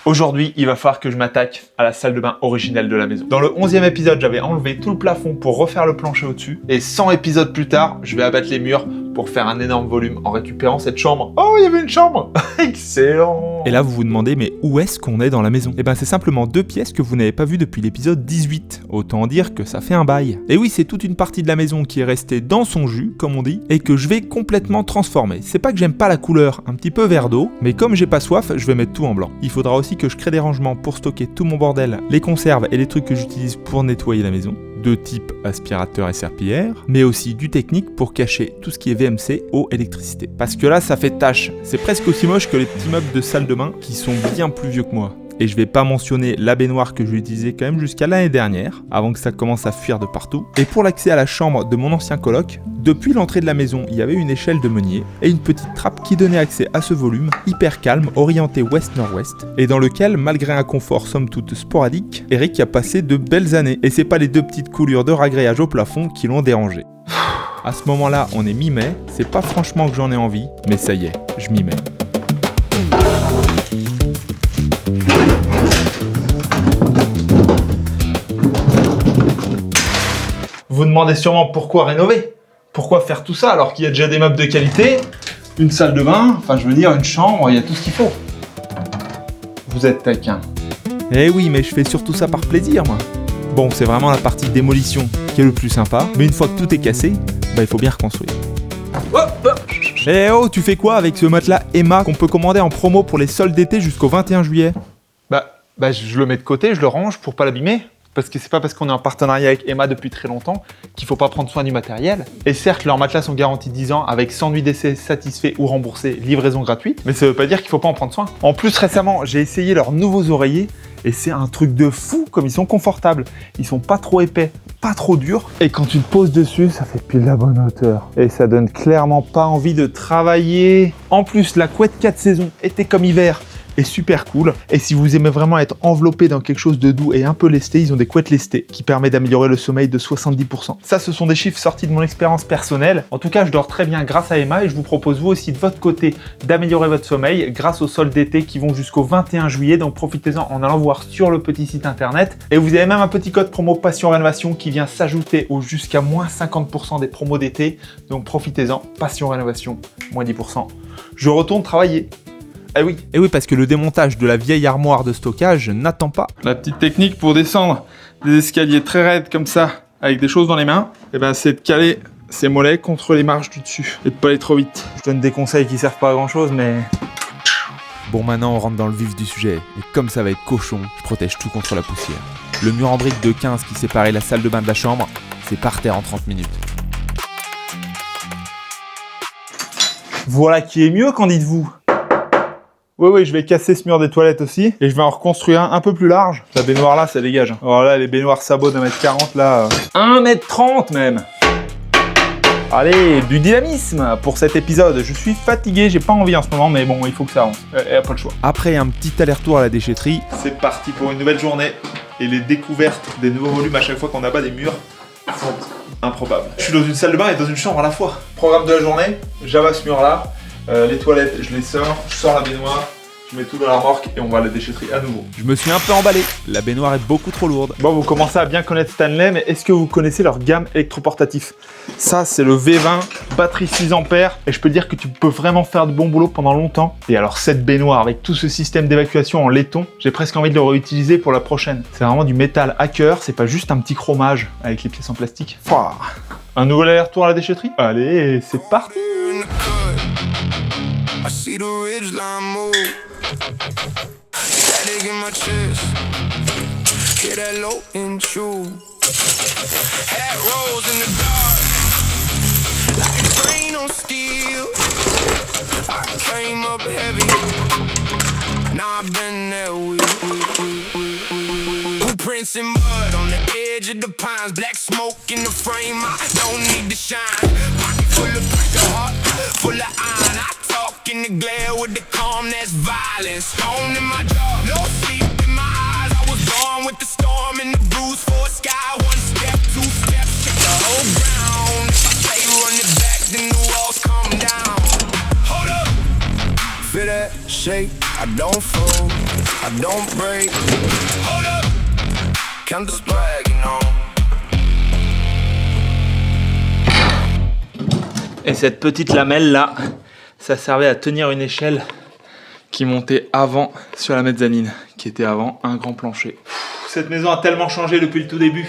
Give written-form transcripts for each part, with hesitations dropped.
Aujourd'hui, il va falloir que je m'attaque à la salle de bain originelle de la maison. Dans le 11e épisode, j'avais enlevé tout le plafond pour refaire le plancher au-dessus. Et 100 épisodes plus tard, je vais abattre les murs pour faire un énorme volume en récupérant cette chambre. Oh, il y avait une chambre. Excellent. Et là, vous vous demandez, mais où est-ce qu'on est dans la maison? Eh ben, c'est simplement 2 pièces que vous n'avez pas vues depuis l'épisode 18. Autant dire que ça fait un bail. Et oui, c'est toute une partie de la maison qui est restée dans son jus, comme on dit, et que je vais complètement transformer. C'est pas que j'aime pas la couleur, un petit peu vert d'eau, mais comme j'ai pas soif, je vais mettre tout en blanc. Il faudra aussi que je crée des rangements pour stocker tout mon bordel, les conserves et les trucs que j'utilise pour nettoyer la maison, de type aspirateur et serpillière, mais aussi du technique pour cacher tout ce qui est VMC, eau, électricité. Parce que là, ça fait tâche. C'est presque aussi moche que les petits meubles de salle de bain qui sont bien plus vieux que moi. Et je vais pas mentionner la baignoire que j'ai utilisée quand même jusqu'à l'année dernière, avant que ça commence à fuir de partout. Et pour l'accès à la chambre de mon ancien coloc, depuis l'entrée de la maison, il y avait une échelle de meunier et une petite trappe qui donnait accès à ce volume, hyper calme, orienté ouest-nord-ouest, et dans lequel, malgré un confort somme toute sporadique, Eric a passé de belles années. Et c'est pas les 2 petites coulures de ragréage au plafond qui l'ont dérangé. À ce moment-là, on est mi-mai, c'est pas franchement que j'en ai envie, mais ça y est, je m'y mets. Vous vous demandez sûrement pourquoi rénover? Pourquoi faire tout ça alors qu'il y a déjà des meubles de qualité, une salle de bain, enfin je veux dire une chambre, il y a tout ce qu'il faut. Vous êtes taquin. Eh oui, mais je fais surtout ça par plaisir, moi. Bon, c'est vraiment la partie démolition qui est le plus sympa, mais une fois que tout est cassé, bah il faut bien reconstruire. Eh oh, tu fais quoi avec ce matelas Emma qu'on peut commander en promo pour les soldes d'été jusqu'au 21 juillet? Bah je le mets de côté, je le range pour pas l'abîmer. Parce que c'est pas parce qu'on est en partenariat avec Emma depuis très longtemps qu'il faut pas prendre soin du matériel. Et certes, leurs matelas sont garantis 10 ans avec 100 nuits d'essai satisfaits ou remboursés, livraison gratuite, mais ça veut pas dire qu'il faut pas en prendre soin. En plus, récemment, j'ai essayé leurs nouveaux oreillers et c'est un truc de fou comme ils sont confortables. Ils sont pas trop épais, pas trop durs. Et quand tu te poses dessus, ça fait pile la bonne hauteur. Et ça donne clairement pas envie de travailler. En plus, la couette 4 saisons, été comme hiver, est super cool. Et si vous aimez vraiment être enveloppé dans quelque chose de doux et un peu lesté, ils ont des couettes lestées qui permettent d'améliorer le sommeil de 70%. Ça, ce sont des chiffres sortis de mon expérience personnelle. En tout cas, je dors très bien grâce à Emma et je vous propose vous aussi de votre côté d'améliorer votre sommeil grâce aux soldes d'été qui vont jusqu'au 21 juillet. Donc profitez-en en allant voir sur le petit site internet. Et vous avez même un petit code promo Passion Rénovation qui vient s'ajouter aux jusqu'à moins 50% des promos d'été. Donc profitez-en, Passion Rénovation, moins 10%. Je retourne travailler. Eh oui, parce que le démontage de la vieille armoire de stockage n'attend pas. La petite technique pour descendre des escaliers très raides comme ça, avec des choses dans les mains, c'est de caler ses mollets contre les marches du dessus et de pas aller trop vite. Je donne des conseils qui servent pas à grand chose, mais... Bon, maintenant on rentre dans le vif du sujet, et comme ça va être cochon, je protège tout contre la poussière. Le mur en briques de 15 qui séparait la salle de bain de la chambre, c'est par terre en 30 minutes. Voilà qui est mieux, qu'en dites-vous? Oui, je vais casser ce mur des toilettes aussi. Et je vais en reconstruire un peu plus large. La baignoire là, ça dégage. Alors là, les baignoires sabots de 1m40 là... 1m30 même. Allez, du dynamisme pour cet épisode. Je suis fatigué, j'ai pas envie en ce moment, mais bon, il faut que ça avance. Et pas le choix. Après un petit aller-retour à la déchetterie, c'est parti pour une nouvelle journée. Et les découvertes des nouveaux volumes à chaque fois qu'on abat des murs sont improbables. Je suis dans une salle de bain et dans une chambre à la fois. Programme de la journée, j'abat ce mur là. Les toilettes, je les sors, je sors la baignoire, je mets tout dans la remorque et on va à la déchetterie à nouveau. Je me suis un peu emballé, la baignoire est beaucoup trop lourde. Bon, vous commencez à bien connaître Stanley, mais est-ce que vous connaissez leur gamme électroportatif? Ça, c'est le V20, batterie 6 ampères, et je peux dire que tu peux vraiment faire de bon boulot pendant longtemps. Et alors cette baignoire, avec tout ce système d'évacuation en laiton, j'ai presque envie de le réutiliser pour la prochaine. C'est vraiment du métal hacker, c'est pas juste un petit chromage avec les pièces en plastique. Pouah. Un nouvel aller-retour à la déchetterie? Allez, c'est parti! I see the ridge line move. Static in my chest. Hear that low and true. Hat rolls in the dark. Like rain on steel. I came up heavy. Now I've been there with Blueprints and mud on the edge of the pines. Black smoke in the frame. I don't need to shine. Pocket full of pressure, heart full of iron. I talk in the glare with the calm that's violence. Stone in my jaw, no sleep in my eyes. I was born with the storm and the bruise for a sky. One step, two steps, check the whole ground. If I say run it back, then the walls come down. Hold up, feel that shit. shake, I don't fold, I don't break. Hold up, count the swag, you know. Et cette petite lamelle là, ça servait à tenir une échelle qui montait avant sur la mezzanine, qui était avant un grand plancher. Cette maison a tellement changé depuis le tout début.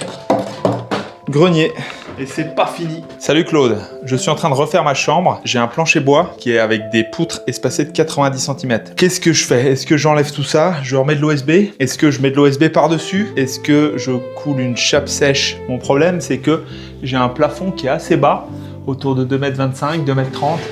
Grenier. Et c'est pas fini. Salut Claude, je suis en train de refaire ma chambre. J'ai un plancher bois qui est avec des poutres espacées de 90 cm. Qu'est-ce que je fais? Est-ce que j'enlève tout ça? Je remets de l'OSB? Est-ce que je mets de l'OSB par-dessus? Est-ce que je coule une chape sèche? Mon problème, c'est que j'ai un plafond qui est assez bas, autour de 2,25 m, 2,30 m,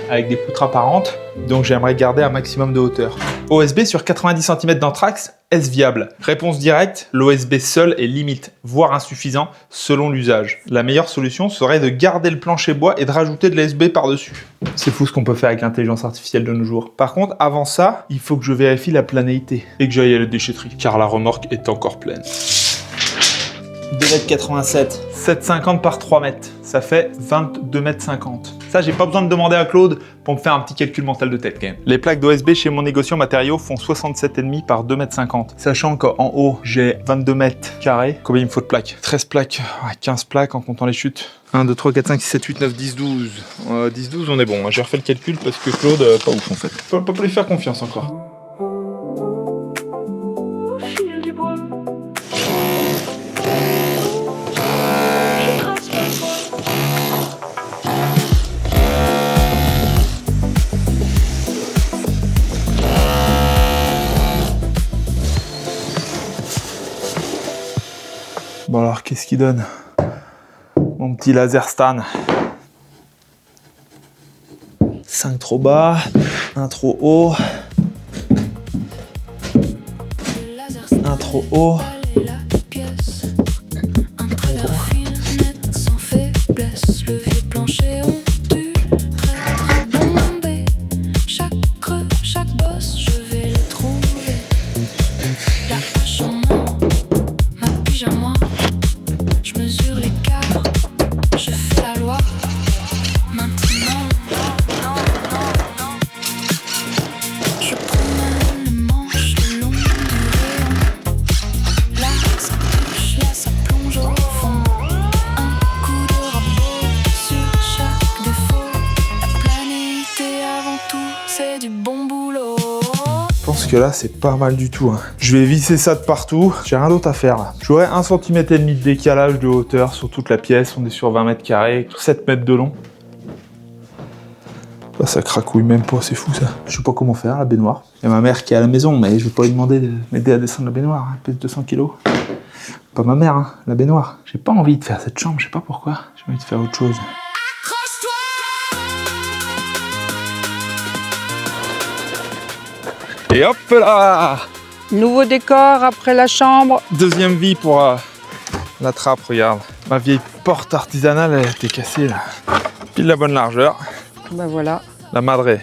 avec des poutres apparentes. Donc j'aimerais garder un maximum de hauteur. OSB sur 90 cm d'anthrax, est-ce viable? Réponse directe, l'OSB seul est limite, voire insuffisant, selon l'usage. La meilleure solution serait de garder le plancher bois et de rajouter de l'OSB par-dessus. C'est fou ce qu'on peut faire avec l'intelligence artificielle de nos jours. Par contre, avant ça, il faut que je vérifie la planéité et que j'aille à la déchetterie, car la remorque est encore pleine. 2,87 m. 7,50 par 3 mètres. Ça fait 22,50 m. Ça, j'ai pas besoin de demander à Claude pour me faire un petit calcul mental de tête quand même. Les plaques d'OSB chez mon négociant matériaux font 67,5 par 2,50 m. Sachant qu'en haut, j'ai 22 mètres carrés. Combien il me faut de plaques? 13 plaques, 15 plaques en comptant les chutes. 1, 2, 3, 4, 5, 6, 7, 8, 9, 10, 12. 10, 12, on est bon. J'ai refait le calcul parce que Claude, pas ouf en fait. Faut pas lui faire confiance encore. Bon alors, qu'est-ce qu'il donne? Mon petit laser Stan. 5 trop bas, 1 trop haut. 1 trop haut. Je pense que là c'est pas mal du tout. Je vais visser ça de partout, j'ai rien d'autre à faire là. J'aurai 1,5 cm de décalage de hauteur sur toute la pièce, on est sur 20 mètres carrés, 7 mètres de long. Bah, ça cracouille même pas, c'est fou ça. Je sais pas comment faire la baignoire. Il y a ma mère qui est à la maison, mais je vais pas lui demander de m'aider à descendre la baignoire, elle pèse 200 kg. Pas ma mère, la baignoire. J'ai pas envie de faire cette chambre, je sais pas pourquoi. J'ai envie de faire autre chose. Et hop là! Nouveau décor après la chambre. Deuxième vie pour la trappe, regarde. Ma vieille porte artisanale, elle était cassée là. Pile la bonne largeur. Ben voilà. La madrée.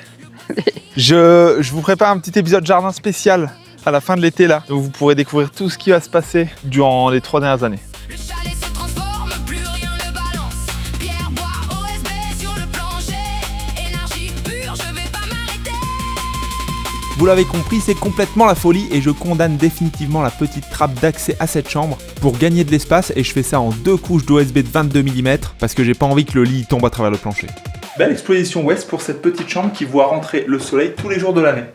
Je vous prépare un petit épisode jardin spécial à la fin de l'été là, où vous pourrez découvrir tout ce qui va se passer durant les 3 dernières années. Le chalet se transforme, plus rien ne balance. Pierre, bois, OSB sur le plancher. Énergie pure, je vais pas m'arrêter. Vous l'avez compris, c'est complètement la folie et je condamne définitivement la petite trappe d'accès à cette chambre pour gagner de l'espace et je fais ça en 2 couches d'OSB de 22 mm parce que j'ai pas envie que le lit tombe à travers le plancher. Belle exposition ouest pour cette petite chambre qui voit rentrer le soleil tous les jours de l'année,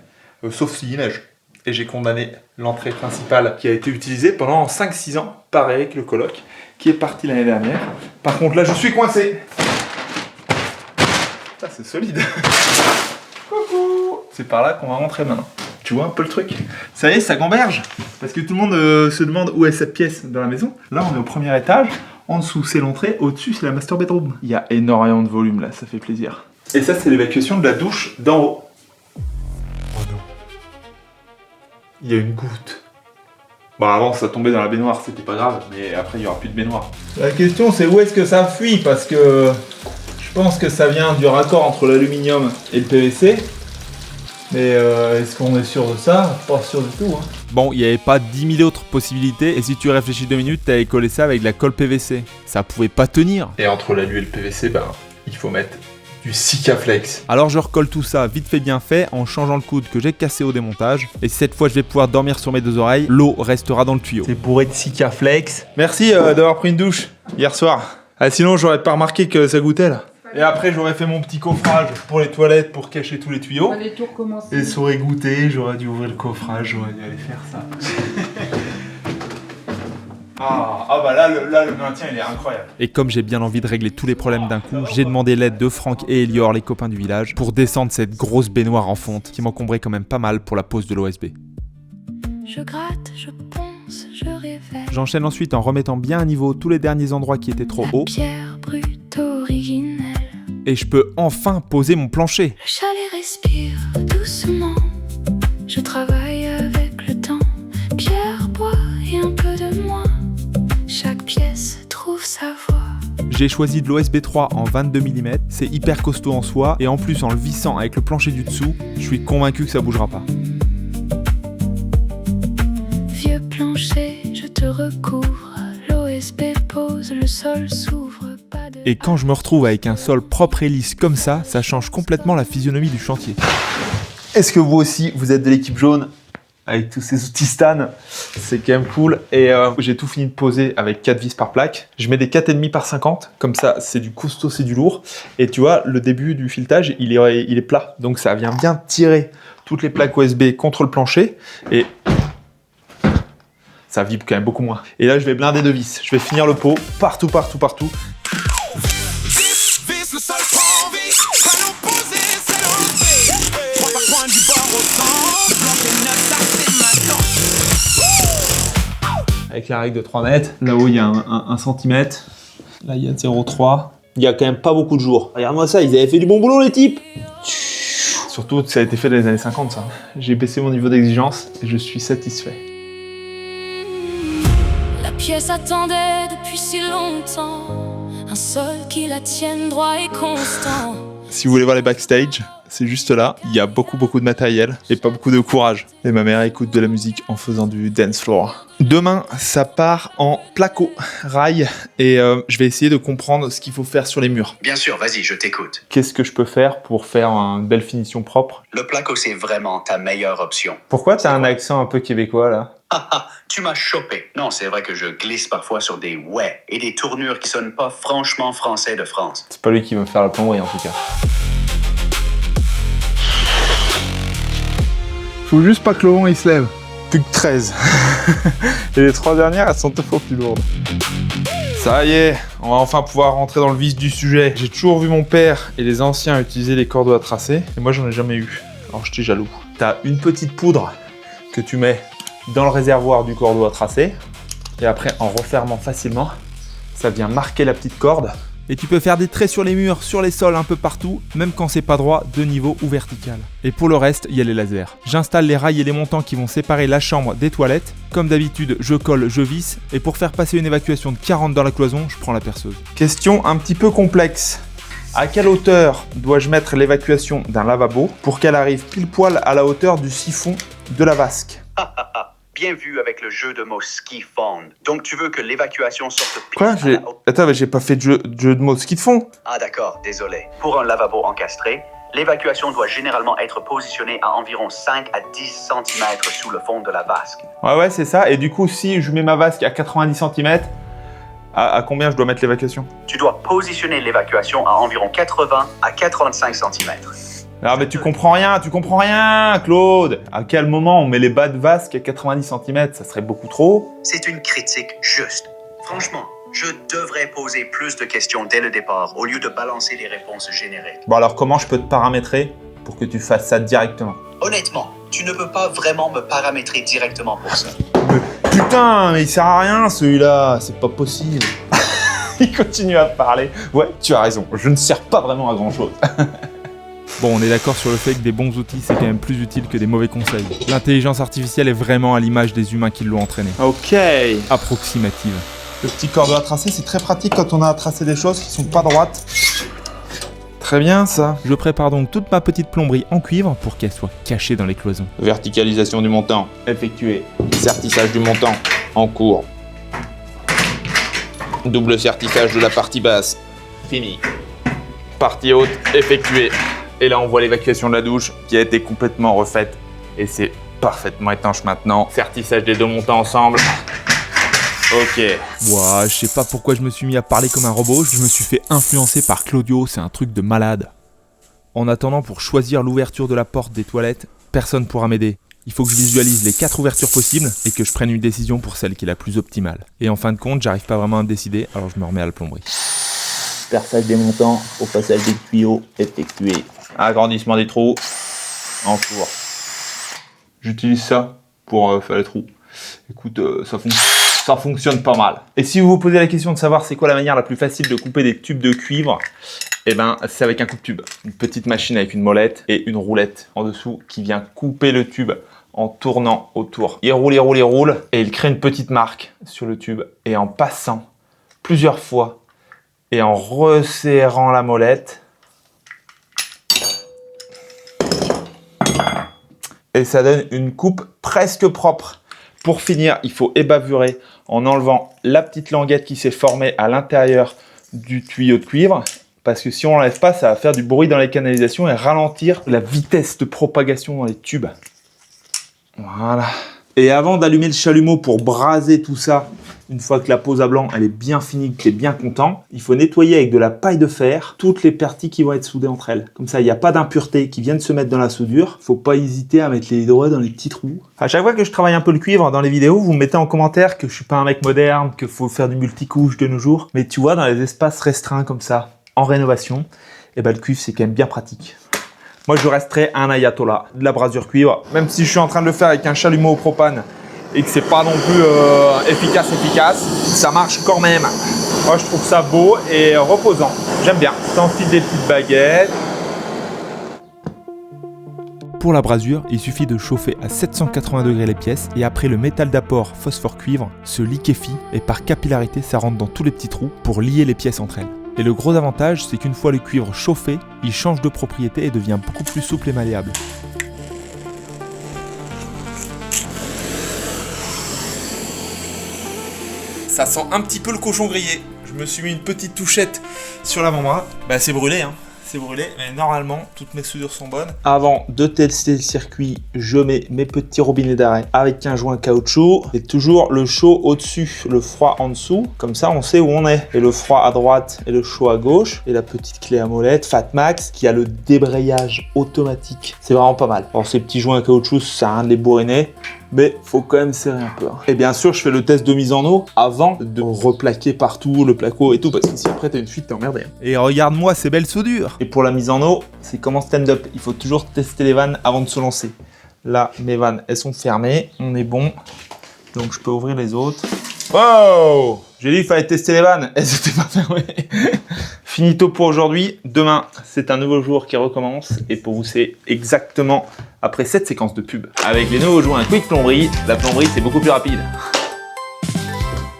sauf s'il neige. Et j'ai condamné l'entrée principale qui a été utilisée pendant 5-6 ans par Eric le coloc qui est parti l'année dernière. Par contre là je suis coincé. Ça c'est solide. Coucou. C'est par là qu'on va rentrer maintenant. Tu vois un peu le truc? Ça y est, ça gamberge. Parce que tout le monde se demande où est cette pièce dans la maison. Là on est au premier étage. En dessous, c'est l'entrée. Au-dessus, c'est la master bedroom. Il y a énormément de volume là, ça fait plaisir. Et ça, c'est l'évacuation de la douche d'en haut. Oh non. Il y a une goutte. Bon, avant, ça tombait dans la baignoire, c'était pas grave, mais après, il n'y aura plus de baignoire. La question, c'est où est-ce que ça fuit? Parce que je pense que ça vient du raccord entre l'aluminium et le PVC. Mais est-ce qu'on est sûr de ça? Pas sûr du tout. Bon, il n'y avait pas 10 000 autres possibilités, et si tu réfléchis 2 minutes, t'avais collé ça avec de la colle PVC. Ça pouvait pas tenir. Et entre l'alu et le PVC, il faut mettre du Sikaflex. Alors je recolle tout ça vite fait bien fait en changeant le coude que j'ai cassé au démontage. Et cette fois je vais pouvoir dormir sur mes 2 oreilles, l'eau restera dans le tuyau. C'est bourré de Sikaflex. Merci d'avoir pris une douche hier soir. Ah, sinon j'aurais pas remarqué que ça goûtait là. Et après j'aurais fait mon petit coffrage pour les toilettes pour cacher tous les tuyaux. Allez, tout recommencer. Et ça aurait goûté, j'aurais dû ouvrir le coffrage, j'aurais dû aller faire ça. Ah bah là le maintien il est incroyable. Et comme j'ai bien envie de régler tous les problèmes d'un coup, j'ai demandé l'aide de Franck et Elior, les copains du village, pour descendre cette grosse baignoire en fonte qui m'encombrait quand même pas mal pour la pose de l'OSB. Je gratte, je ponce, je révèle. J'enchaîne ensuite en remettant bien à niveau tous les derniers endroits qui étaient trop hauts. Pierre brute originelle. Et je peux enfin poser mon plancher. Le chalet respire doucement. Je travaille avec le temps. Pierre, bois et un peu de moi. Chaque pièce trouve sa voie. J'ai choisi de l'OSB 3 en 22 mm, c'est hyper costaud en soi, et en plus en le vissant avec le plancher du dessous, je suis convaincu que ça bougera pas. Vieux plancher, je te recouvre. L'OSB pose, le sol s'ouvre. Pas de... Et quand je me retrouve avec un sol propre et lisse comme ça change complètement la physionomie du chantier. Est-ce que vous aussi vous êtes de l'équipe jaune avec tous ces outils Stan? C'est quand même cool. Et j'ai tout fini de poser avec 4 vis par plaque. Je mets des 4,5 par 50, comme ça c'est du costaud, c'est du lourd. Et tu vois, le début du filetage, il est plat. Donc ça vient bien tirer toutes les plaques OSB contre le plancher. Et ça vibre quand même beaucoup moins. Et là je vais blinder de vis. Je vais finir le pot partout. Vis le sol prend vie, panneau posé, c'est l'enlevé. Prends la pointe du bord au centre, bloc et neuf, ça c'est maintenant. Avec la règle de 3 mètres. Là-haut il y a 1 cm. Là il y a 0,3. Il y a quand même pas beaucoup de jours. Regarde-moi ça, ils avaient fait du bon boulot les types. Surtout ça a été fait dans les années 50 ça. J'ai baissé mon niveau d'exigence et je suis satisfait. La pièce attendait depuis si longtemps. Un sol qui la tienne droit et constant. Si vous voulez voir les backstage, c'est juste là. Il y a beaucoup de matériel et pas beaucoup de courage. Et ma mère écoute de la musique en faisant du dance floor. Demain, ça part en placo, rail, et je vais essayer de comprendre ce qu'il faut faire sur les murs. Bien sûr, vas-y, je t'écoute. Qu'est-ce que je peux faire pour faire une belle finition propre? Le placo, c'est vraiment ta meilleure option. Pourquoi t'as un accent un peu québécois là? Tu m'as chopé. Non, c'est vrai que je glisse parfois sur des ouais et des tournures qui sonnent pas franchement français de France. C'est pas lui qui va me faire la plomberie en tout cas. Faut juste pas que le vent il se lève. Plus que 13. Et les 3 dernières, elles sont 2 fois plus lourdes. Ça y est, on va enfin pouvoir rentrer dans le vif du sujet. J'ai toujours vu mon père et les anciens utiliser les cordeaux à tracer, et moi j'en ai jamais eu. Alors j'étais jaloux. T'as une petite poudre que tu mets dans le réservoir du cordeau à tracer, et après en refermant facilement, ça vient marquer la petite corde. Et tu peux faire des traits sur les murs, sur les sols, un peu partout, même quand c'est pas droit, de niveau ou vertical. Et pour le reste, il y a les lasers. J'installe les rails et les montants qui vont séparer la chambre des toilettes. Comme d'habitude, je colle, je visse, et pour faire passer une évacuation de 40 dans la cloison, je prends la perceuse. Question un petit peu complexe. À quelle hauteur dois-je mettre l'évacuation d'un lavabo pour qu'elle arrive pile poil à la hauteur du siphon de la vasque? Bien vu avec le jeu de mots ski fond. Donc tu veux que l'évacuation sorte pile Quoi? à la hauteur... Attends, mais j'ai pas fait de jeu de mots ski de fond. Ah d'accord, désolé. Pour un lavabo encastré, l'évacuation doit généralement être positionnée à environ 5 à 10 cm sous le fond de la vasque. Ouais, c'est ça. Et du coup, si je mets ma vasque à 90 cm, à combien je dois mettre l'évacuation? Tu dois positionner l'évacuation à environ 80 à 85 cm. Ah mais tu comprends rien, Claude. À quel moment on met les bas de vasque à 90 cm? Ça serait beaucoup trop. C'est une critique juste. Franchement, je devrais poser plus de questions dès le départ au lieu de balancer les réponses génériques. Bon alors comment je peux te paramétrer pour que tu fasses ça directement? Honnêtement, tu ne peux pas vraiment me paramétrer directement pour ça. Mais putain, mais il sert à rien celui-là, c'est pas possible. Il continue à parler. Ouais, tu as raison, je ne sers pas vraiment à grand chose. Bon, on est d'accord sur le fait que des bons outils, c'est quand même plus utile que des mauvais conseils. L'intelligence artificielle est vraiment à l'image des humains qui l'ont entraînée. Ok. Approximative. Le petit cordeau à tracer, c'est très pratique quand on a à tracer des choses qui sont pas droites. Très bien ça. Je prépare donc toute ma petite plomberie en cuivre pour qu'elle soit cachée dans les cloisons. Verticalisation du montant effectuée. Sertissage du montant en cours. Double sertissage de la partie basse. Fini. Partie haute effectuée. Et là, on voit l'évacuation de la douche qui a été complètement refaite. Et c'est parfaitement étanche maintenant. Sertissage des deux montants ensemble. Ok. Ouah, je sais pas pourquoi je me suis mis à parler comme un robot, je me suis fait influencer par Claudio, c'est un truc de malade. En attendant, pour choisir l'ouverture de la porte des toilettes, personne pourra m'aider. Il faut que je visualise les 4 ouvertures possibles et que je prenne une décision pour celle qui est la plus optimale. Et en fin de compte, j'arrive pas vraiment à me décider, alors je me remets à la plomberie. Perçage des montants au passage des tuyaux effectué. Agrandissement des trous en cours. J'utilise ça pour faire les trous. Écoute, ça fonctionne pas mal. Et si vous vous posez la question de savoir c'est quoi la manière la plus facile de couper des tubes de cuivre, eh ben, c'est avec un coupe-tube. Une petite machine avec une molette et une roulette en dessous qui vient couper le tube en tournant autour. Il roule et il crée une petite marque sur le tube. Et en passant plusieurs fois et en resserrant la molette, et ça donne une coupe presque propre. Pour finir, il faut ébavurer en enlevant la petite languette qui s'est formée à l'intérieur du tuyau de cuivre. Parce que si on l'enlève pas, ça va faire du bruit dans les canalisations et ralentir la vitesse de propagation dans les tubes. Voilà. Et avant d'allumer le chalumeau pour braser tout ça, une fois que la pose à blanc elle est bien finie, que tu es bien content, il faut nettoyer avec de la paille de fer toutes les parties qui vont être soudées entre elles. Comme ça, il n'y a pas d'impuretés qui viennent se mettre dans la soudure. Faut pas hésiter à mettre les doigts dans les petits trous. À chaque fois que je travaille un peu le cuivre dans les vidéos, vous me mettez en commentaire que je suis pas un mec moderne, qu'il faut faire du multicouche de nos jours. Mais tu vois, dans les espaces restreints comme ça, en rénovation, et ben le cuivre c'est quand même bien pratique. Moi je resterai un ayatollah de la brasure cuivre, même si je suis en train de le faire avec un chalumeau au propane et que c'est pas non plus efficace, ça marche quand même. Moi je trouve ça beau et reposant, j'aime bien. T'enfiles des petites baguettes. Pour la brasure, il suffit de chauffer à 780 degrés les pièces et après le métal d'apport phosphore-cuivre se liquéfie et par capillarité ça rentre dans tous les petits trous pour lier les pièces entre elles. Et le gros avantage, c'est qu'une fois le cuivre chauffé, il change de propriété et devient beaucoup plus souple et malléable. Ça sent un petit peu le cochon grillé. Je me suis mis une petite touchette sur l'avant-bras. Bah c'est brûlé, hein. C'est brûlé, mais normalement, toutes mes soudures sont bonnes. Avant de tester le circuit, je mets mes petits robinets d'arrêt avec un joint caoutchouc. Et toujours le chaud au-dessus, le froid en dessous. Comme ça, on sait où on est. Et le froid à droite et le chaud à gauche. Et la petite clé à molette Fatmax qui a le débrayage automatique. C'est vraiment pas mal. Alors ces petits joints à caoutchouc, ça sert à rien de les bourriner. Mais faut quand même serrer un peu. Et bien sûr, je fais le test de mise en eau avant de replaquer partout le placo et tout, parce que si après t'as une fuite, t'es emmerdé. Et regarde-moi ces belles soudures. Et pour la mise en eau, c'est comme en stand-up. Il faut toujours tester les vannes avant de se lancer. Là, mes vannes, elles sont fermées. On est bon. Donc je peux ouvrir les autres. Wow! J'ai dit qu'il fallait tester les vannes. Elles étaient pas fermées. Finito pour aujourd'hui. Demain, c'est un nouveau jour qui recommence. Et pour vous, c'est exactement après cette séquence de pub. Avec les nouveaux joints Quick Plomberie, la plomberie, c'est beaucoup plus rapide.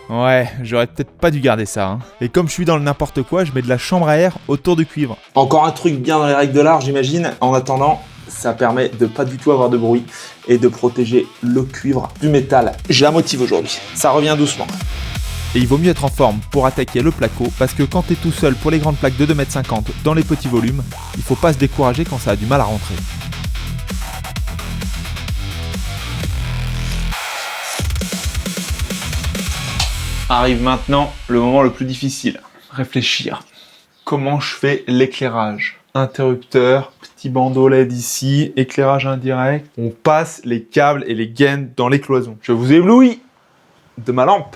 Ouais, j'aurais peut-être pas dû garder ça. Hein. Et comme je suis dans le n'importe quoi, je mets de la chambre à air autour du cuivre. Encore un truc bien dans les règles de l'art, j'imagine. En attendant, ça permet de pas du tout avoir de bruit et de protéger le cuivre du métal. J'ai la motive aujourd'hui. Ça revient doucement. Et il vaut mieux être en forme pour attaquer le placo, parce que quand t'es tout seul pour les grandes plaques de 2,50 m dans les petits volumes, il faut pas se décourager quand ça a du mal à rentrer. Arrive maintenant le moment le plus difficile. Réfléchir. Comment je fais l'éclairage? Interrupteur, petit bandeau LED ici, éclairage indirect. On passe les câbles et les gaines dans les cloisons. Je vous éblouis de ma lampe,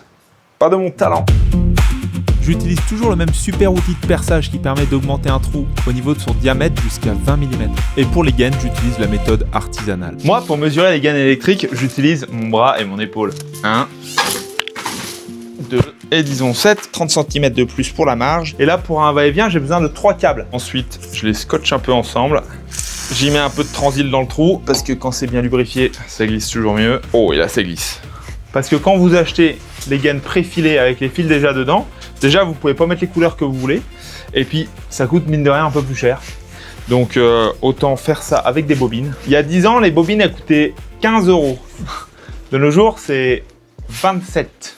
pas de mon talent. J'utilise toujours le même super outil de perçage qui permet d'augmenter un trou au niveau de son diamètre jusqu'à 20 mm. Et pour les gaines, j'utilise la méthode artisanale. Moi, pour mesurer les gaines électriques, j'utilise mon bras et mon épaule. 1, 2 et disons 7, 30 cm de plus pour la marge. Et là, pour un va-et-vient, j'ai besoin de 3 câbles. Ensuite, je les scotche un peu ensemble. J'y mets un peu de transil dans le trou parce que quand c'est bien lubrifié, ça glisse toujours mieux. Oh, et là, ça glisse. Parce que quand vous achetez les gaines préfilées avec les fils déjà dedans, déjà, vous pouvez pas mettre les couleurs que vous voulez. Et puis, ça coûte mine de rien un peu plus cher. Donc, autant faire ça avec des bobines. Il y a 10 ans, les bobines, elles coûtaient 15 €. De nos jours, c'est 27.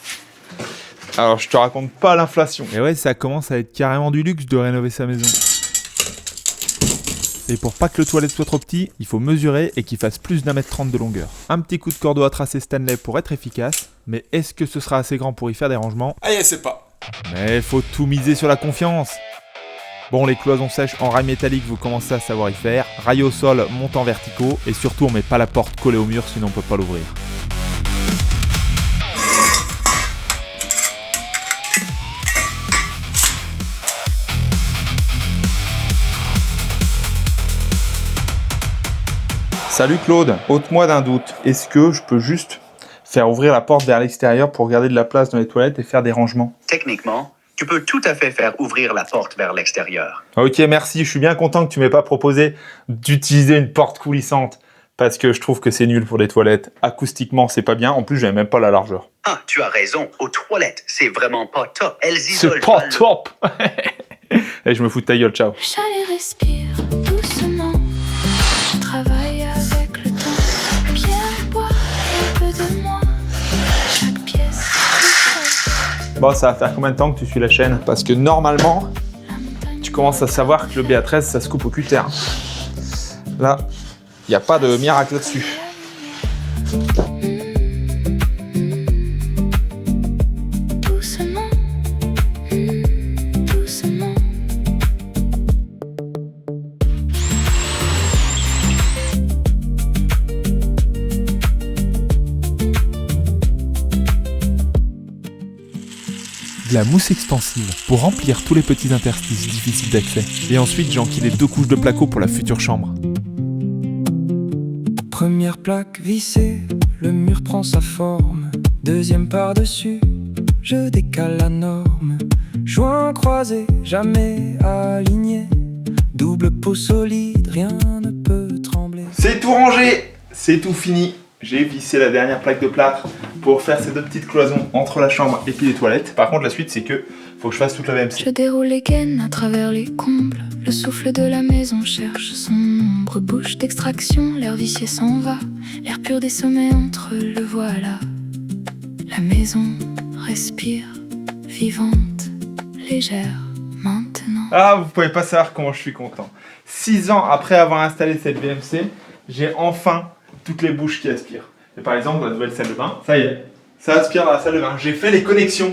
Alors, je te raconte pas l'inflation. Et ouais, ça commence à être carrément du luxe de rénover sa maison. Et pour pas que le toilette soit trop petit, il faut mesurer et qu'il fasse plus d'1m30 de longueur. Un petit coup de cordeau à tracer Stanley pour être efficace, mais est-ce que ce sera assez grand pour y faire des rangements? Allez, c'est pas. Mais faut tout miser sur la confiance. Bon, les cloisons sèches en rail métallique, vous commencez à savoir y faire. Rail au sol, montants verticaux, et surtout on met pas la porte collée au mur, sinon on peut pas l'ouvrir. Salut Claude, ôte-moi d'un doute. Est-ce que je peux juste faire ouvrir la porte vers l'extérieur pour garder de la place dans les toilettes et faire des rangements? Techniquement, tu peux tout à fait faire ouvrir la porte vers l'extérieur. Ok, merci. Je suis bien content que tu m'aies pas proposé d'utiliser une porte coulissante parce que je trouve que c'est nul pour les toilettes. Acoustiquement, c'est pas bien. En plus, j'avais même pas la largeur. Ah, tu as raison. Aux toilettes, c'est vraiment pas top. Elles C'est isolent pas mal le- top. Et je me fous de ta gueule, ciao. J'allais respire doucement. Je travaille avec le temps. Pierre, bois un peu de moi. Chaque pièce. Bon, ça va faire combien de temps que tu suis la chaîne? Parce que normalement, tu commences à savoir que le BA13, ça se coupe au cutter. Là, il n'y a pas de miracle là-dessus. Doucement. Doucement. De la mousse expansive pour remplir tous les petits interstices difficiles d'accès. Et ensuite j'enquille les 2 couches de placo pour la future chambre. Première plaque vissée, le mur prend sa forme. Deuxième par-dessus, je décale la norme. Joint croisé, jamais aligné. Double peau solide, rien ne peut trembler. C'est tout rangé, c'est tout fini. J'ai vissé la dernière plaque de plâtre pour faire ces 2 petites cloisons entre la chambre et puis les toilettes. Par contre, la suite, c'est que faut que je fasse toute la VMC. Je déroule les gaines à travers les combles. Le souffle de la maison cherche son ombre. Bouche d'extraction, l'air vicié s'en va. L'air pur des sommets entre le voilà. La maison respire, vivante, légère, maintenant. Ah, vous pouvez pas savoir comment je suis content. 6 ans après avoir installé cette VMC, j'ai enfin toutes les bouches qui aspirent. Et par exemple, dans la nouvelle salle de bain, ça y est, ça aspire dans la salle de bain. J'ai fait les connexions.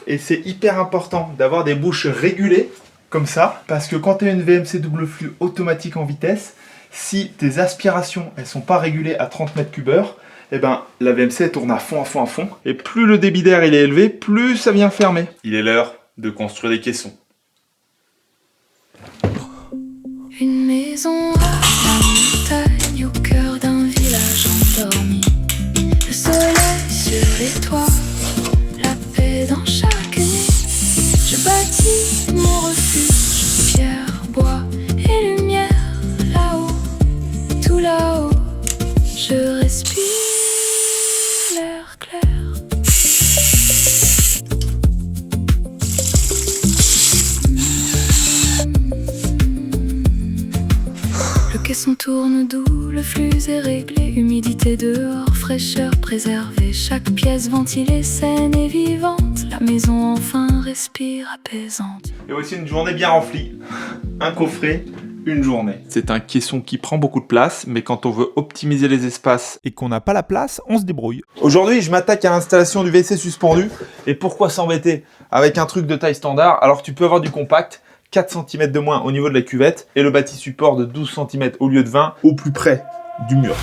Et c'est hyper important d'avoir des bouches régulées, comme ça, parce que quand tu as une VMC double flux automatique en vitesse, si tes aspirations, elles sont pas régulées à 30 mètres cubes heure, eh ben, la VMC elle tourne à fond, à fond, à fond. Et plus le débit d'air il est élevé, plus ça vient fermer. Il est l'heure de construire des caissons. Une maison à la montagne, au cœur d'un village endormi. Le soleil sur les toits, la paix dans chaque nuit. Je bâtis mon refuge, pierre, bois et lumière. Là-haut, tout là-haut, je respire l'air clair. Le caisson tourne doux, le flux est réglé. Humidité dehors, fraîcheur préservée. Chaque pièce ventilée, saine et vivante. La maison enfin respire apaisante. Et aussi une journée bien remplie. Un coffret, une journée. C'est un caisson qui prend beaucoup de place, mais quand on veut optimiser les espaces. Et qu'on n'a pas la place, on se débrouille. Aujourd'hui, je m'attaque à l'installation du WC suspendu. Et pourquoi s'embêter avec un truc de taille standard alors que tu peux avoir du compact, 4 cm de moins au niveau de la cuvette et le bâti support de 12 cm au lieu de 20 au plus près du mur.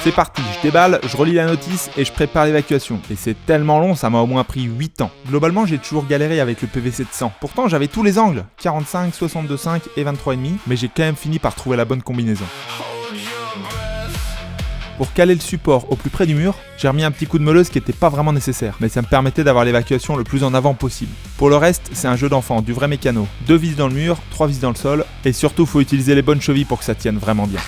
C'est parti, je déballe, je relis la notice et je prépare l'évacuation. Et c'est tellement long, ça m'a au moins pris 8 ans. Globalement, j'ai toujours galéré avec le PVC de 100. Pourtant, j'avais tous les angles, 45, 62,5 et 23,5, mais j'ai quand même fini par trouver la bonne combinaison. Pour caler le support au plus près du mur, j'ai remis un petit coup de meuleuse qui n'était pas vraiment nécessaire, mais ça me permettait d'avoir l'évacuation le plus en avant possible. Pour le reste, c'est un jeu d'enfant, du vrai mécano. 2 vis dans le mur, 3 vis dans le sol, et surtout faut utiliser les bonnes chevilles pour que ça tienne vraiment bien.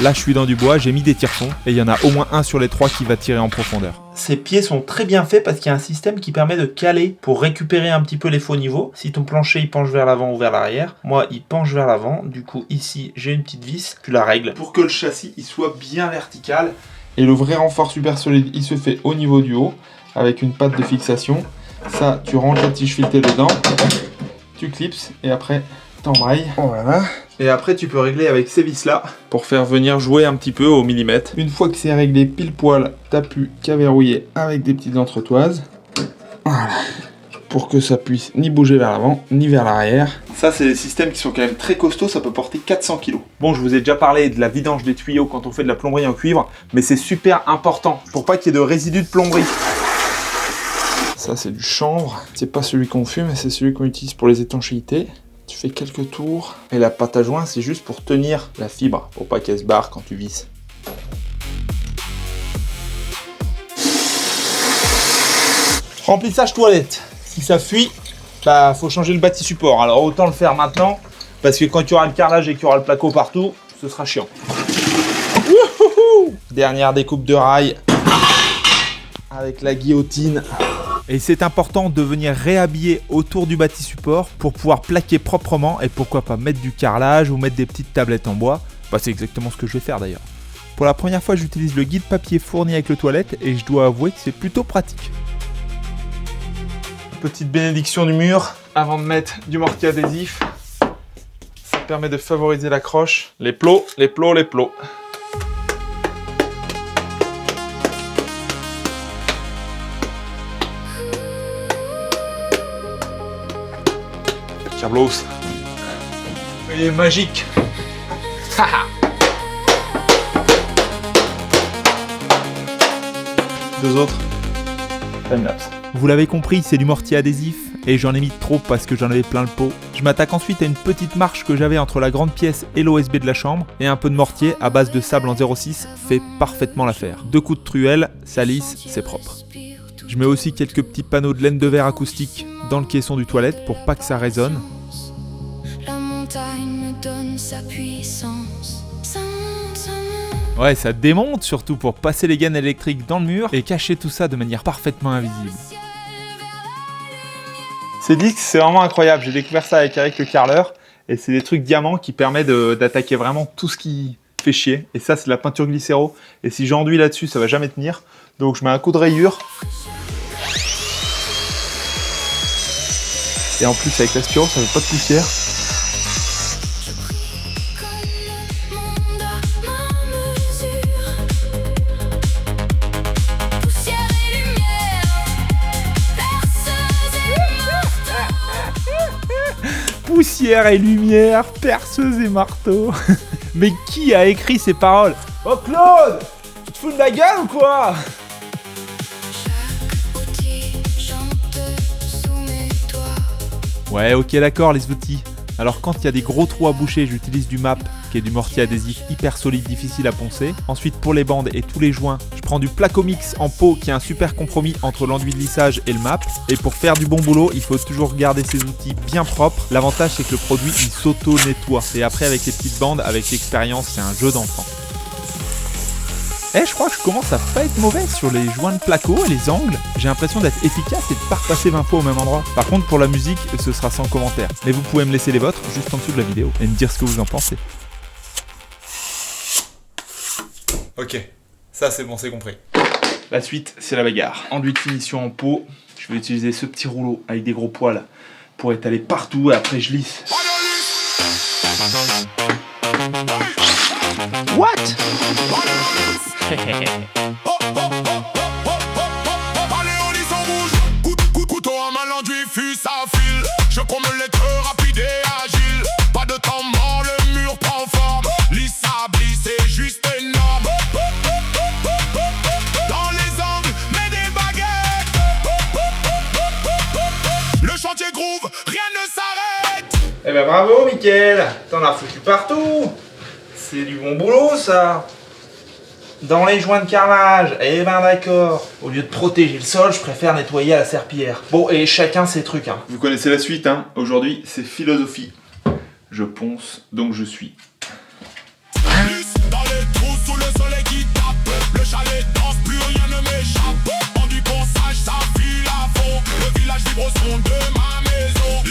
Là je suis dans du bois, j'ai mis des tire-fonds, et il y en a au moins un sur les 3 qui va tirer en profondeur. Ces pieds sont très bien faits parce qu'il y a un système qui permet de caler pour récupérer un petit peu les faux niveaux. Si ton plancher il penche vers l'avant ou vers l'arrière, moi il penche vers l'avant, du coup ici j'ai une petite vis, tu la règles pour que le châssis il soit bien vertical. Et le vrai renfort super solide il se fait au niveau du haut avec une patte de fixation. Ça tu ranges la tige filetée dedans, tu clipses et après t'embrayes. Voilà. Et après, tu peux régler avec ces vis-là pour faire venir jouer un petit peu au millimètre. Une fois que c'est réglé pile poil, t'as plus qu'à verrouiller avec des petites entretoises. Voilà. Pour que ça puisse ni bouger vers l'avant, ni vers l'arrière. Ça, c'est des systèmes qui sont quand même très costauds, ça peut porter 400 kg. Bon, je vous ai déjà parlé de la vidange des tuyaux quand on fait de la plomberie en cuivre, mais c'est super important pour pas qu'il y ait de résidus de plomberie. Ça, c'est du chanvre. C'est pas celui qu'on fume, mais c'est celui qu'on utilise pour les étanchéités. Tu fais quelques tours. Et la pâte à joint, c'est juste pour tenir la fibre, pour pas qu'elle se barre quand tu visses. Remplissage toilette. Si ça fuit, bah faut changer le bâti support. Alors autant le faire maintenant, parce que quand il y aura le carrelage et qu'il y aura le placo partout, ce sera chiant. Wouhou! Dernière découpe de rail avec la guillotine. Et c'est important de venir réhabiller autour du bâti support pour pouvoir plaquer proprement et pourquoi pas mettre du carrelage ou mettre des petites tablettes en bois. Bah, c'est exactement ce que je vais faire d'ailleurs. Pour la première fois, j'utilise le guide papier fourni avec le toilette et je dois avouer que c'est plutôt pratique. Petite bénédiction du mur avant de mettre du mortier adhésif. Ça permet de favoriser l'accroche. Les plots, les plots, les plots. Carlos. Il est magique. Deux autres. Timelapse. Vous l'avez compris, c'est du mortier adhésif et j'en ai mis trop parce que j'en avais plein le pot. Je m'attaque ensuite à une petite marche que j'avais entre la grande pièce et l'OSB de la chambre et un peu de mortier à base de sable en 0,6 fait parfaitement l'affaire. 2 coups de truelle, ça lisse, c'est propre. Je mets aussi quelques petits panneaux de laine de verre acoustique dans le caisson du toilette pour pas que ça résonne. La montagne me donne sa puissance. Ouais, ça démonte surtout pour passer les gaines électriques dans le mur et cacher tout ça de manière parfaitement invisible. Ces disques, c'est vraiment incroyable. J'ai découvert ça avec Eric le carreleur et c'est des trucs diamants qui permettent d'attaquer vraiment tout ce qui fait chier. Et ça, c'est de la peinture glycéro. Et si j'enduis là-dessus, ça va jamais tenir. Donc je mets un coup de rayure. Et en plus, avec l'aspiro, ça fait pas de poussière. Poussière et lumière, perceuse et marteau. Mais qui a écrit ces paroles? Oh Claude, tu te fous de la gueule ou quoi? Ouais, ok, d'accord, les outils. Alors quand il y a des gros trous à boucher, j'utilise du MAP, qui est du mortier adhésif hyper solide, difficile à poncer. Ensuite, pour les bandes et tous les joints, je prends du Placomix en pot, qui est un super compromis entre l'enduit de lissage et le MAP. Et pour faire du bon boulot, il faut toujours garder ces outils bien propres. L'avantage, c'est que le produit, il s'auto-nettoie. Et après, avec les petites bandes, avec l'expérience, c'est un jeu d'enfant. Je crois que je commence à pas être mauvais sur les joints de placo et les angles. J'ai l'impression d'être efficace et de pas repasser 20 fois au même endroit. Par contre, pour la musique, ce sera sans commentaire. Mais vous pouvez me laisser les vôtres juste en dessous de la vidéo et me dire ce que vous en pensez. Ok, ça c'est bon, c'est compris. La suite, c'est la bagarre. Enduit de finition en pot. Je vais utiliser ce petit rouleau avec des gros poils pour étaler partout et après je lisse. What? Couteau en main, l'enduit, fût ça file. Je commande l'être rapide et agile. Pas de temps mort, le mur prend forme. Lisse à blisse, c'est juste énorme. Dans les angles, mets des baguettes. Le chantier groove, rien ne s'arrête. Eh ben bravo Mickaël, t'en as foutu partout. C'est du bon boulot ça. Dans les joints de carrelage, eh ben d'accord. Au lieu de protéger le sol, je préfère nettoyer à la serpillière. Bon, et chacun ses trucs, hein. Vous connaissez la suite, hein. Aujourd'hui, c'est philosophie. Je ponce, donc je suis. Dans les trous sous le soleil qui tape. Le chalet danse, plus rien ne m'échappe. En du ponçage, ça file à fond. Le village vibre au son de ma maison.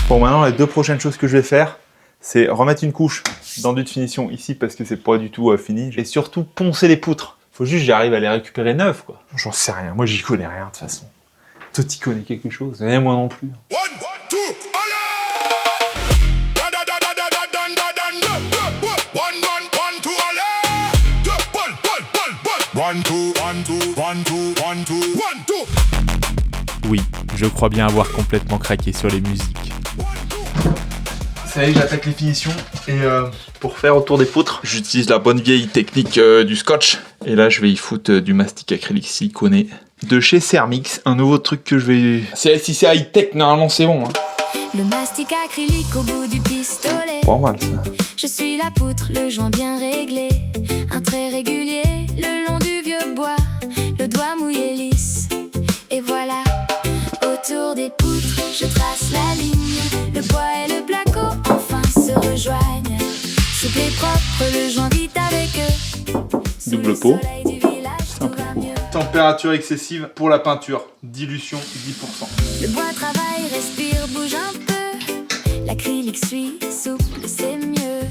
Bon, maintenant, les deux prochaines choses que je vais faire, c'est remettre une couche d'enduit de finition ici parce que c'est pas du tout fini. Et surtout poncer les poutres. Faut juste que j'arrive à les récupérer neuves, quoi. J'en sais rien, moi j'y connais rien de toute façon. Toi t'y connais quelque chose, et moi non plus. 1, 2, allez! 1, 2, 1, 2, 1, 2, 1, 2, 1, 2. Oui, je crois bien avoir complètement craqué sur les musiques. Ça y est, j'attaque les finitions. Et pour faire autour des poutres, J'utilise la bonne vieille technique du scotch. Et là, je vais y foutre du mastic acrylique siliconé. de chez Cermix, un nouveau truc que je vais... Si c'est high-tech, normalement c'est bon. Hein. Le mastic acrylique au bout du pistolet. Pas mal ça. Je suis la poutre, le joint bien réglé. Un trait régulier le long du vieux bois. Le doigt mouillé lisse. Et voilà, autour des poutres, je trace la ligne. Le bois et le placo enfin se rejoignent. Souple et propre, le joint vite avec eux. Double pot. Température excessive pour la peinture. Dilution 10%. Le bois travaille, respire, bouge un peu. L'acrylique suit, souple, c'est mieux.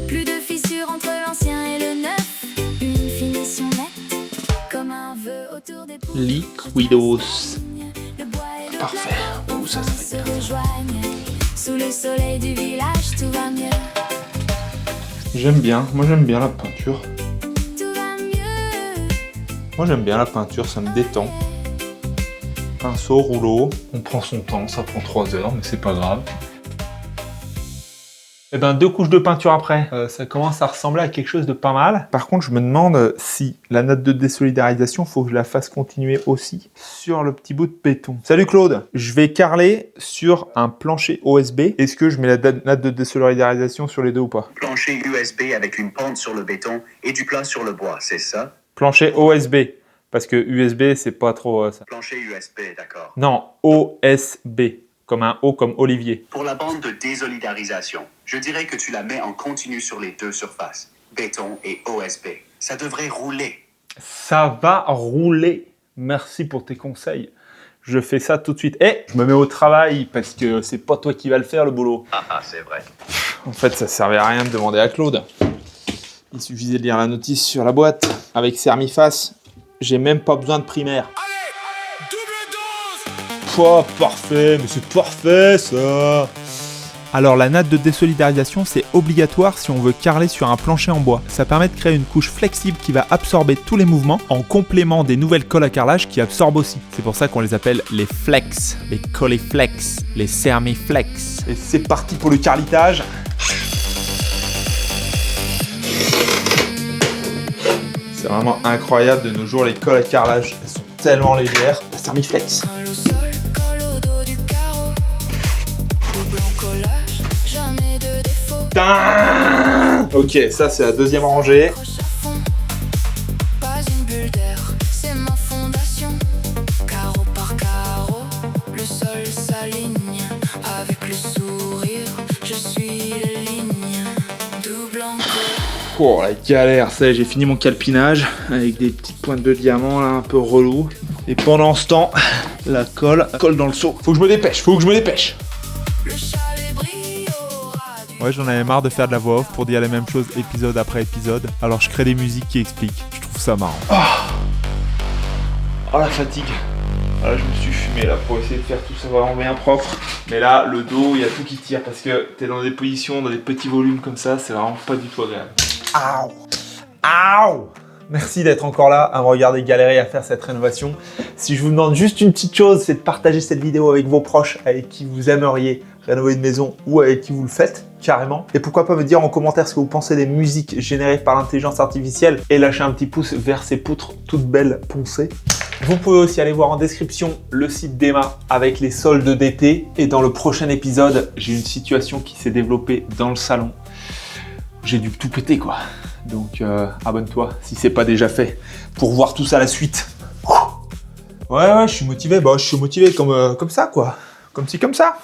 Plus de fissures entre l'ancien et le neuf. Une finition nette, comme un vœu autour des poutres. Liquidos. Le bois et le Parfait. placo Ouh, ça enfin fait se bien. rejoignent. Sous le soleil du village, tout va mieux. J'aime bien. Moi j'aime bien la peinture. Tout va mieux. Moi j'aime bien la peinture, ça me détend. Pinceau, rouleau. On prend son temps, ça prend 3 heures, mais c'est pas grave. Et ben 2 couches de peinture après, ça commence à ressembler à quelque chose de pas mal. Par contre, je me demande si la note de désolidarisation, faut que je la fasse continuer aussi sur le petit bout de béton. Salut Claude, je vais carreler sur un plancher OSB. Est-ce que je mets la note de désolidarisation sur les deux ou pas? Plancher USB avec une pente sur le béton et du plat sur le bois, c'est ça? Plancher OSB, parce que USB c'est pas trop ça. Plancher USB, d'accord. Non, OSB, comme un O comme Olivier. Pour la bande de désolidarisation, je dirais que tu la mets en continu sur les deux surfaces, béton et OSB. Ça devrait rouler. Ça va rouler. Merci pour tes conseils. Je fais ça tout de suite. Et je me mets au travail parce que c'est pas toi qui vas le faire le boulot. Ah, c'est vrai. En fait, ça servait à rien de demander à Claude. Il suffisait de lire la notice sur la boîte. Avec Cermiface, j'ai même pas besoin de primaire. Allez, double dose. Pouah, parfait, mais c'est parfait ça. Alors la natte de désolidarisation c'est obligatoire si on veut carreler sur un plancher en bois. Ça permet de créer une couche flexible qui va absorber tous les mouvements en complément des nouvelles colles à carrelage qui absorbent aussi. C'est pour ça qu'on les appelle les flex, les Coliflex, les Cermiflex. Et c'est parti pour le carlitage. C'est vraiment incroyable de nos jours, les colles à carrelage, elles sont tellement légères. La Cermiflex. Le sol colle au dos du carreau. Le blanc collage, jamais de défaut. Tain. Ok, ça c'est la deuxième rangée. Accroche à fond, pas une bulle d'air, c'est ma fondation. Carreau par carreau, le sol s'aligne. Avec le sourire, je suis les lignes. Double encore. Oh la galère, ça y est, j'ai fini mon calpinage avec des petites pointes de diamant là un peu relou. Et pendant ce temps, la colle dans le seau. Faut que je me dépêche. Le chalet brille au ras du Ouais, j'en avais marre de faire de la voix off pour dire les mêmes choses épisode après épisode. Alors je crée des musiques qui expliquent. Je trouve ça marrant. Oh la fatigue. Ah, là je me suis fumé là pour essayer de faire tout ça vraiment bien propre. Mais là, le dos, il y a tout qui tire parce que t'es dans des positions, dans des petits volumes comme ça, c'est vraiment pas du tout agréable. Aouh. Merci d'être encore là à me regarder galérer à faire cette rénovation. Si je vous demande juste une petite chose, c'est de partager cette vidéo avec vos proches, avec qui vous aimeriez rénover une maison ou avec qui vous le faites carrément. Et pourquoi pas me dire en commentaire ce que vous pensez des musiques générées par l'intelligence artificielle et lâcher un petit pouce vers ces poutres toutes belles poncées. Vous pouvez aussi aller voir en description le site d'Emma avec les soldes d'été. Et dans le prochain épisode, j'ai une situation qui s'est développée dans le salon. J'ai dû tout péter quoi. Donc abonne-toi si c'est pas déjà fait pour voir tout ça à la suite. Ouais, je suis motivé. Bah, je suis motivé comme ça quoi. Comme ci, comme ça.